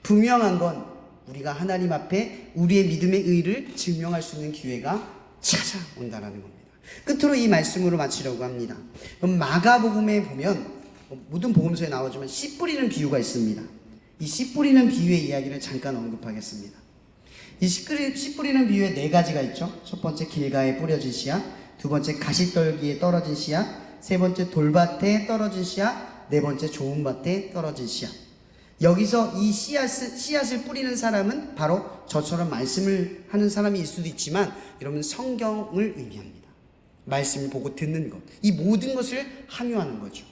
분명한 건 우리가 하나님 앞에 우리의 믿음의 의를 증명할 수 있는 기회가 찾아온다는 겁니다. 끝으로 이 말씀으로 마치려고 합니다. 그럼 마가복음에 보면 모든 복음서에 나오지만 씨 뿌리는 비유가 있습니다. 이 씨 뿌리는 비유의 이야기를 잠깐 언급하겠습니다. 이 씨 뿌리는 비유에 4가지가 있죠. 첫 번째, 길가에 뿌려진 씨앗, 두 번째, 가시떨기에 떨어진 씨앗, 세 번째, 돌밭에 떨어진 씨앗, 네 번째, 좋은 밭에 떨어진 씨앗. 여기서 이 씨앗을 뿌리는 사람은 바로 저처럼 말씀을 하는 사람일 수도 있지만, 여러분, 성경을 의미합니다. 말씀을 보고 듣는 것, 이 모든 것을 함유하는 거죠.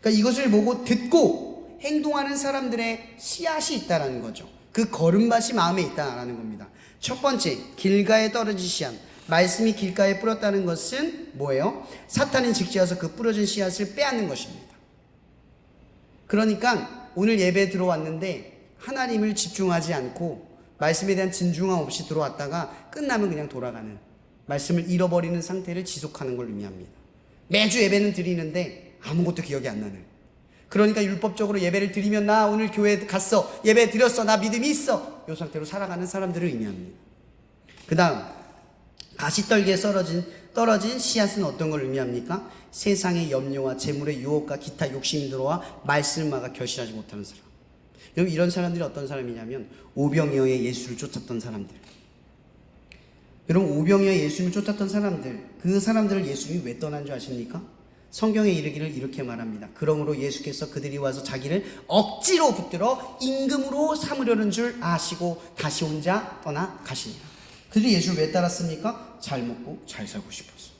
그러니까 이것을 보고 듣고 행동하는 사람들의 씨앗이 있다라는 거죠. 그 걸음밭이 마음에 있다라는 겁니다. 첫 번째, 길가에 떨어진 씨앗. 말씀이 길가에 뿌렸다는 것은 뭐예요? 사탄이 직지어서 그 뿌려진 씨앗을 빼앗는 것입니다. 그러니까 오늘 예배에 들어왔는데 하나님을 집중하지 않고 말씀에 대한 진중함 없이 들어왔다가 끝나면 그냥 돌아가는, 말씀을 잃어버리는 상태를 지속하는 걸 의미합니다. 매주 예배는 드리는데 아무것도 기억이 안 나는, 그러니까 율법적으로 예배를 드리면 나 오늘 교회 갔어, 예배 드렸어, 나 믿음이 있어, 이 상태로 살아가는 사람들을 의미합니다. 그 다음, 가시떨기에 떨어진 씨앗은 어떤 걸 의미합니까? 세상의 염려와 재물의 유혹과 기타 욕심이 들어와 말씀을 막아 결실하지 못하는 사람. 여러분, 이런 사람들이 어떤 사람이냐면 오병이어의 예수를 쫓았던 사람들. 여러분, 오병이어의 예수를 쫓았던 사람들, 그 사람들을 예수님이 왜 떠난 줄 아십니까? 성경에 이르기를 이렇게 말합니다. 그러므로 예수께서 그들이 와서 자기를 억지로 붙들어 임금으로 삼으려는 줄 아시고 다시 혼자 떠나 가시니라. 그들이 예수를 왜 따랐습니까? 잘 먹고 잘 살고 싶어서.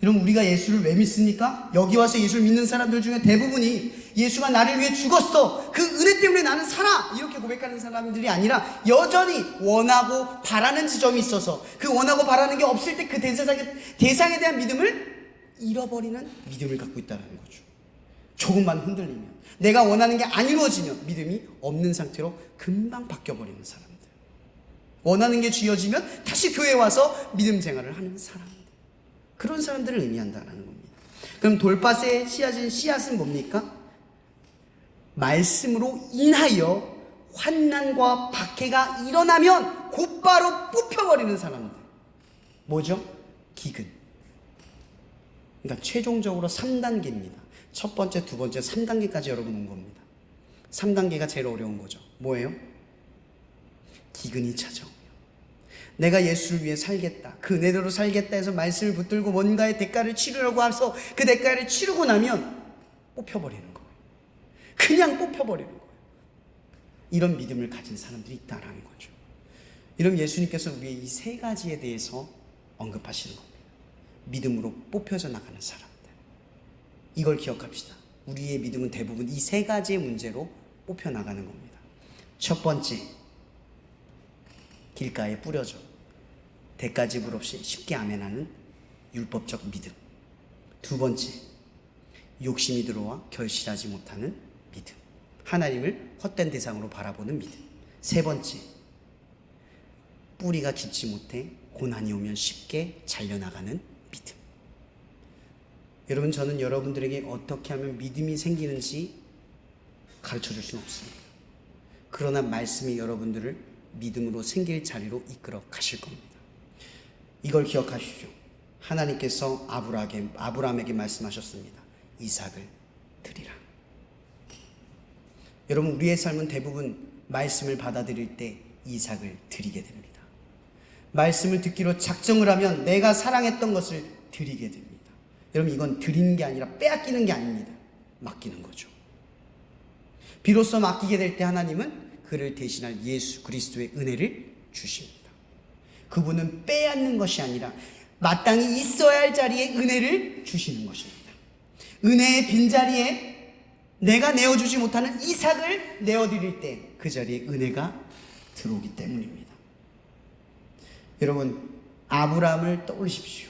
여러분, 우리가 예수를 왜 믿습니까? 여기 와서 예수를 믿는 사람들 중에 대부분이 예수가 나를 위해 죽었어, 그 은혜 때문에 나는 살아, 이렇게 고백하는 사람들이 아니라 여전히 원하고 바라는 지점이 있어서 그 원하고 바라는 게 없을 때 그 대상에 대한 믿음을 잃어버리는 믿음을 갖고 있다는 거죠. 조금만 흔들리면, 내가 원하는 게 안 이루어지면 믿음이 없는 상태로 금방 바뀌어버리는 사람들, 원하는 게 쥐어지면 다시 교회에 와서 믿음 생활을 하는 사람들, 그런 사람들을 의미한다는 겁니다. 그럼 돌밭에 씨앗인 씨앗은 뭡니까? 말씀으로 인하여 환난과 박해가 일어나면 곧바로 뽑혀버리는 사람들, 뭐죠? 기근. 그러니까 최종적으로 3단계입니다. 첫 번째, 두 번째, 3단계까지 여러분 온 겁니다. 3단계가 제일 어려운 거죠. 뭐예요? 기근이 찾아오면, 내가 예수를 위해 살겠다, 그 은혜대로 살겠다 해서 말씀을 붙들고 뭔가의 대가를 치르려고 해서 그 대가를 치르고 나면 뽑혀버리는 거예요. 그냥 뽑혀버리는 거예요. 이런 믿음을 가진 사람들이 있다라는 거죠. 이런 예수님께서 우리의 이 세 가지에 대해서 언급하시는 겁니다. 믿음으로 뽑혀져 나가는 사람들, 이걸 기억합시다. 우리의 믿음은 대부분 이 세 가지의 문제로 뽑혀 나가는 겁니다. 첫 번째, 길가에 뿌려져 대가 지불 없이 쉽게 아멘하는 율법적 믿음. 두 번째, 욕심이 들어와 결실하지 못하는 믿음, 하나님을 헛된 대상으로 바라보는 믿음. 세 번째, 뿌리가 깊지 못해 고난이 오면 쉽게 잘려나가는 믿음. 여러분, 저는 여러분들에게 어떻게 하면 믿음이 생기는지 가르쳐 줄 수는 없습니다. 그러나 말씀이 여러분들을 믿음으로 생길 자리로 이끌어 가실 겁니다. 이걸 기억하십시오. 하나님께서 아브라함에게 말씀하셨습니다. 이삭을 드리라. 여러분, 우리의 삶은 대부분 말씀을 받아들일 때 이삭을 드리게 됩니다. 말씀을 듣기로 작정을 하면 내가 사랑했던 것을 드리게 됩니다. 여러분, 이건 드리는 게 아니라 빼앗기는 게 아닙니다. 맡기는 거죠. 비로소 맡기게 될 때 하나님은 그를 대신할 예수 그리스도의 은혜를 주십니다. 그분은 빼앗는 것이 아니라 마땅히 있어야 할 자리에 은혜를 주시는 것입니다. 은혜의 빈자리에 내가 내어주지 못하는 이삭을 내어드릴 때 그 자리에 은혜가 들어오기 때문입니다. 여러분, 아브라함을 떠올리십시오.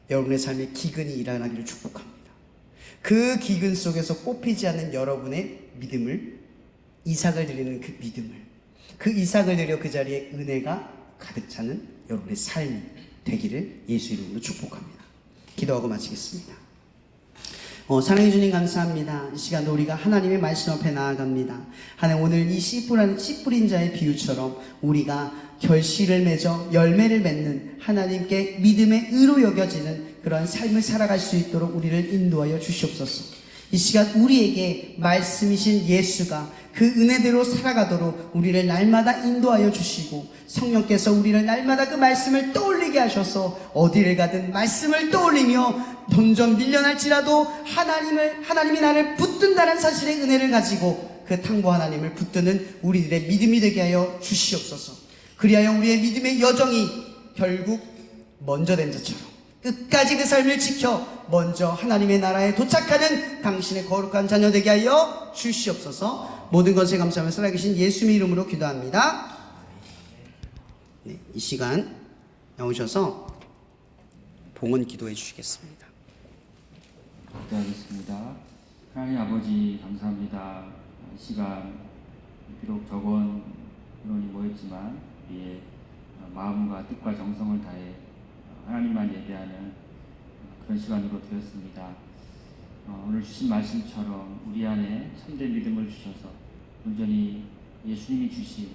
여러분의 삶에 기근이 일어나기를 축복합니다. 그 기근 속에서 뽑히지 않는 여러분의 믿음을, 이삭을 드리는 그 믿음을, 그 이삭을 드려 그 자리에 은혜가 가득 차는 여러분의 삶이 되기를 예수 이름으로 축복합니다. 기도하고 마치겠습니다. 사랑해 주님 감사합니다. 이 시간도 우리가 하나님의 말씀 앞에 나아갑니다. 하나님, 오늘 이 씨 뿌린 자의 비유처럼 우리가 결실을 맺어 열매를 맺는, 하나님께 믿음의 의로 여겨지는 그러한 삶을 살아갈 수 있도록 우리를 인도하여 주시옵소서. 이 시간 우리에게 말씀이신 예수가 그 은혜대로 살아가도록 우리를 날마다 인도하여 주시고, 성령께서 우리를 날마다 그 말씀을 떠올리게 하셔서 어디를 가든 말씀을 떠올리며 점점 밀려날지라도 하나님이 나를 붙든다는 사실의 은혜를 가지고 그 탕보 하나님을 붙드는 우리들의 믿음이 되게 하여 주시옵소서. 그리하여 우리의 믿음의 여정이 결국 먼저 된 자처럼 끝까지 그 삶을 지켜 먼저 하나님의 나라에 도착하는 당신의 거룩한 자녀 되게 하여 주시옵소서. 모든 것에 감사하며 살아계신 예수님의 이름으로 기도합니다. 네, 이 시간 나오셔서 봉헌 기도해 주시겠습니다. 기도하겠습니다. 하나님 아버지, 감사합니다. 이 시간 비록 적은 인원이 모였지만 우리의 마음과 뜻과 정성을 다해 하나님만 예배하는 그런 시간으로 되었습니다. 오늘 주신 말씀처럼 우리 안에 참된 믿음을 주셔서 온전히 예수님이 주신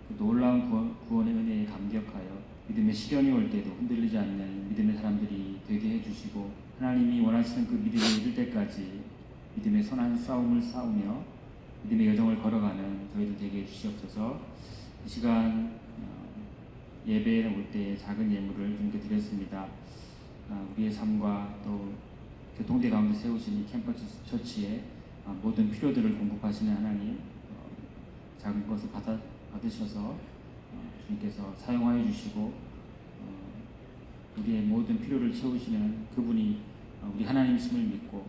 그 놀라운 구원의 은혜에 감격하여 믿음의 시련이 올 때도 흔들리지 않는 믿음의 사람들이 되게 해주시고, 하나님이 원하시는 그 믿음에 이를 때까지 믿음의 선한 싸움을 싸우며 믿음의 여정을 걸어가는 저희들 되게 해주시옵소서. 이 시간 예배에 올 때 작은 예물을 주님께 드렸습니다. 우리의 삶과 또 교통대 가운데 세우신 이 캠퍼스 처치의 모든 필요들을 공급하시는 하나님, 작은 것을 받으셔서 주님께서 사용하여 주시고 우리의 모든 필요를 채우시는 그분이 우리 하나님이심을 믿고,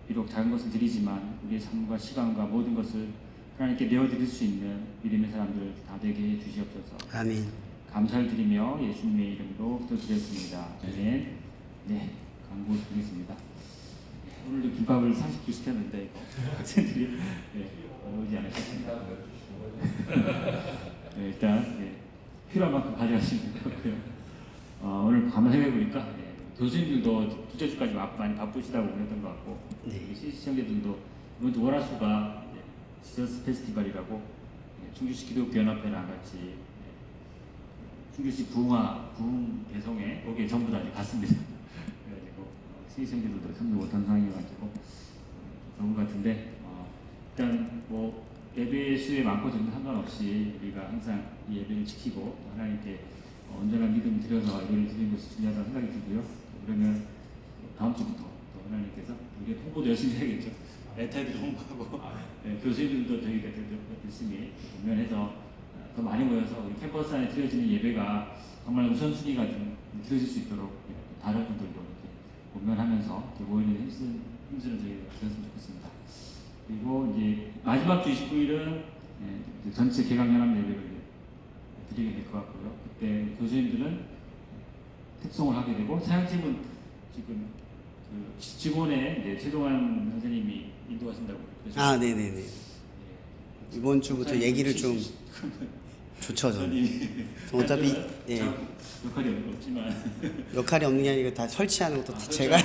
비록 작은 것을 드리지만 우리의 삶과 시간과 모든 것을 하나님께 내어드릴 수 있는 믿음의 사람들 다 되게 해 주시옵소서. 아멘. 감사를 드리며 예수님의 이름으로 기도드렸습니다. 아멘. 네, 광고 드리겠습니다. 오늘도 김밥을 30개 시켰는데 이거 학생들이 오지 않으셨습니다. 네, 일단 필요한 만큼 가져가시면 되고요. 오늘 밤에 해외 보니까 교수님들도 두째 주까지 많이 바쁘시다고 그랬던 것 같고, 네. 시청자들도 오늘 월화수가 지저스 페스티벌이라고 충주시 기독교 연합회랑 같이 충주시 부흥 배송에 거기에 전부 다 갔습니다. 그래가지고 시청자들도 참여 못한 상황이어가지고 좋은 것 같은데, 일단 뭐 예배 수에 많고 적은 상관없이 우리가 항상 이 예배를 지키고 하나님께 언제나 믿음을 들여서 예배를 드리는 것이 중요하다는 생각이 들고요. 그러면 다음 주부터 또 하나님께서 우리가 홍보도 열심히 해야겠죠. 메타에도 홍보하고 교수님들도 저희가 열심히 공연해서 더 많이 모여서 우리 캠퍼스 안에 드려지는 예배가 정말 우선순위가 좀 드려질 수 있도록 다른 분들도 이렇게 공연하면서 모이는 힘쓰는 저희가 되었으면 좋겠습니다. 그리고 이제 마지막 주 29일은 전체 개강연합 예배를 드리게 될 것 같고요. 그때 교수님들은 특송을 하게 되고, 사역팀은 지금 그 직원의 최동환 선생님이 인도하신다고 그래서 아, 네네네. 이번 주부터 얘기를 좀 좋죠, 저는. 어차피 역할이 없지만 역할이 없는 게 아니고 다 설치하는 것도 제가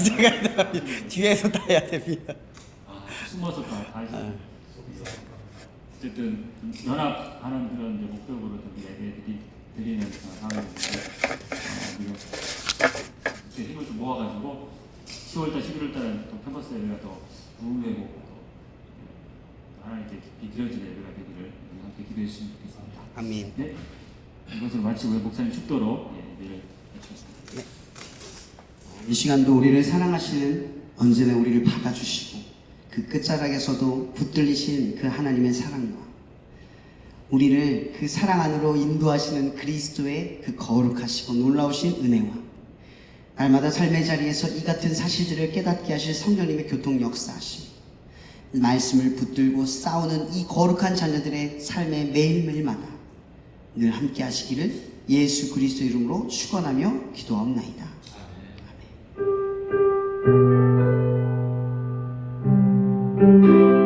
뒤에서 다 해야 됩니다. 숨어서 다 하시죠. 어쨌든 연합하는 그런 이제 목적으로 좀 예배 드리는 상황인데, 우리가 힘을 좀 모아가지고 10월달, 11월달은 또 캠퍼스 예배가 더 부흥되고 또 하나님께 깊이 드려지는 예배가 되기를 함께 기도해 주시면 좋겠습니다. 아멘. 네, 이것으로 마치고 목사님 축도로 예배를 마치겠습니다. 네. 이 시간도 우리를 사랑하시는, 언제나 우리를 받아주시고 그 끝자락에서도 붙들리신 그 하나님의 사랑과 우리를 그 사랑 안으로 인도하시는 그리스도의 그 거룩하시고 놀라우신 은혜와 날마다 삶의 자리에서 이 같은 사실들을 깨닫게 하실 성령님의 교통 역사하심, 말씀을 붙들고 싸우는 이 거룩한 자녀들의 삶의 매일매일마다 늘 함께 하시기를 예수 그리스도 이름으로 축원하며 기도하옵나이다. 아멘.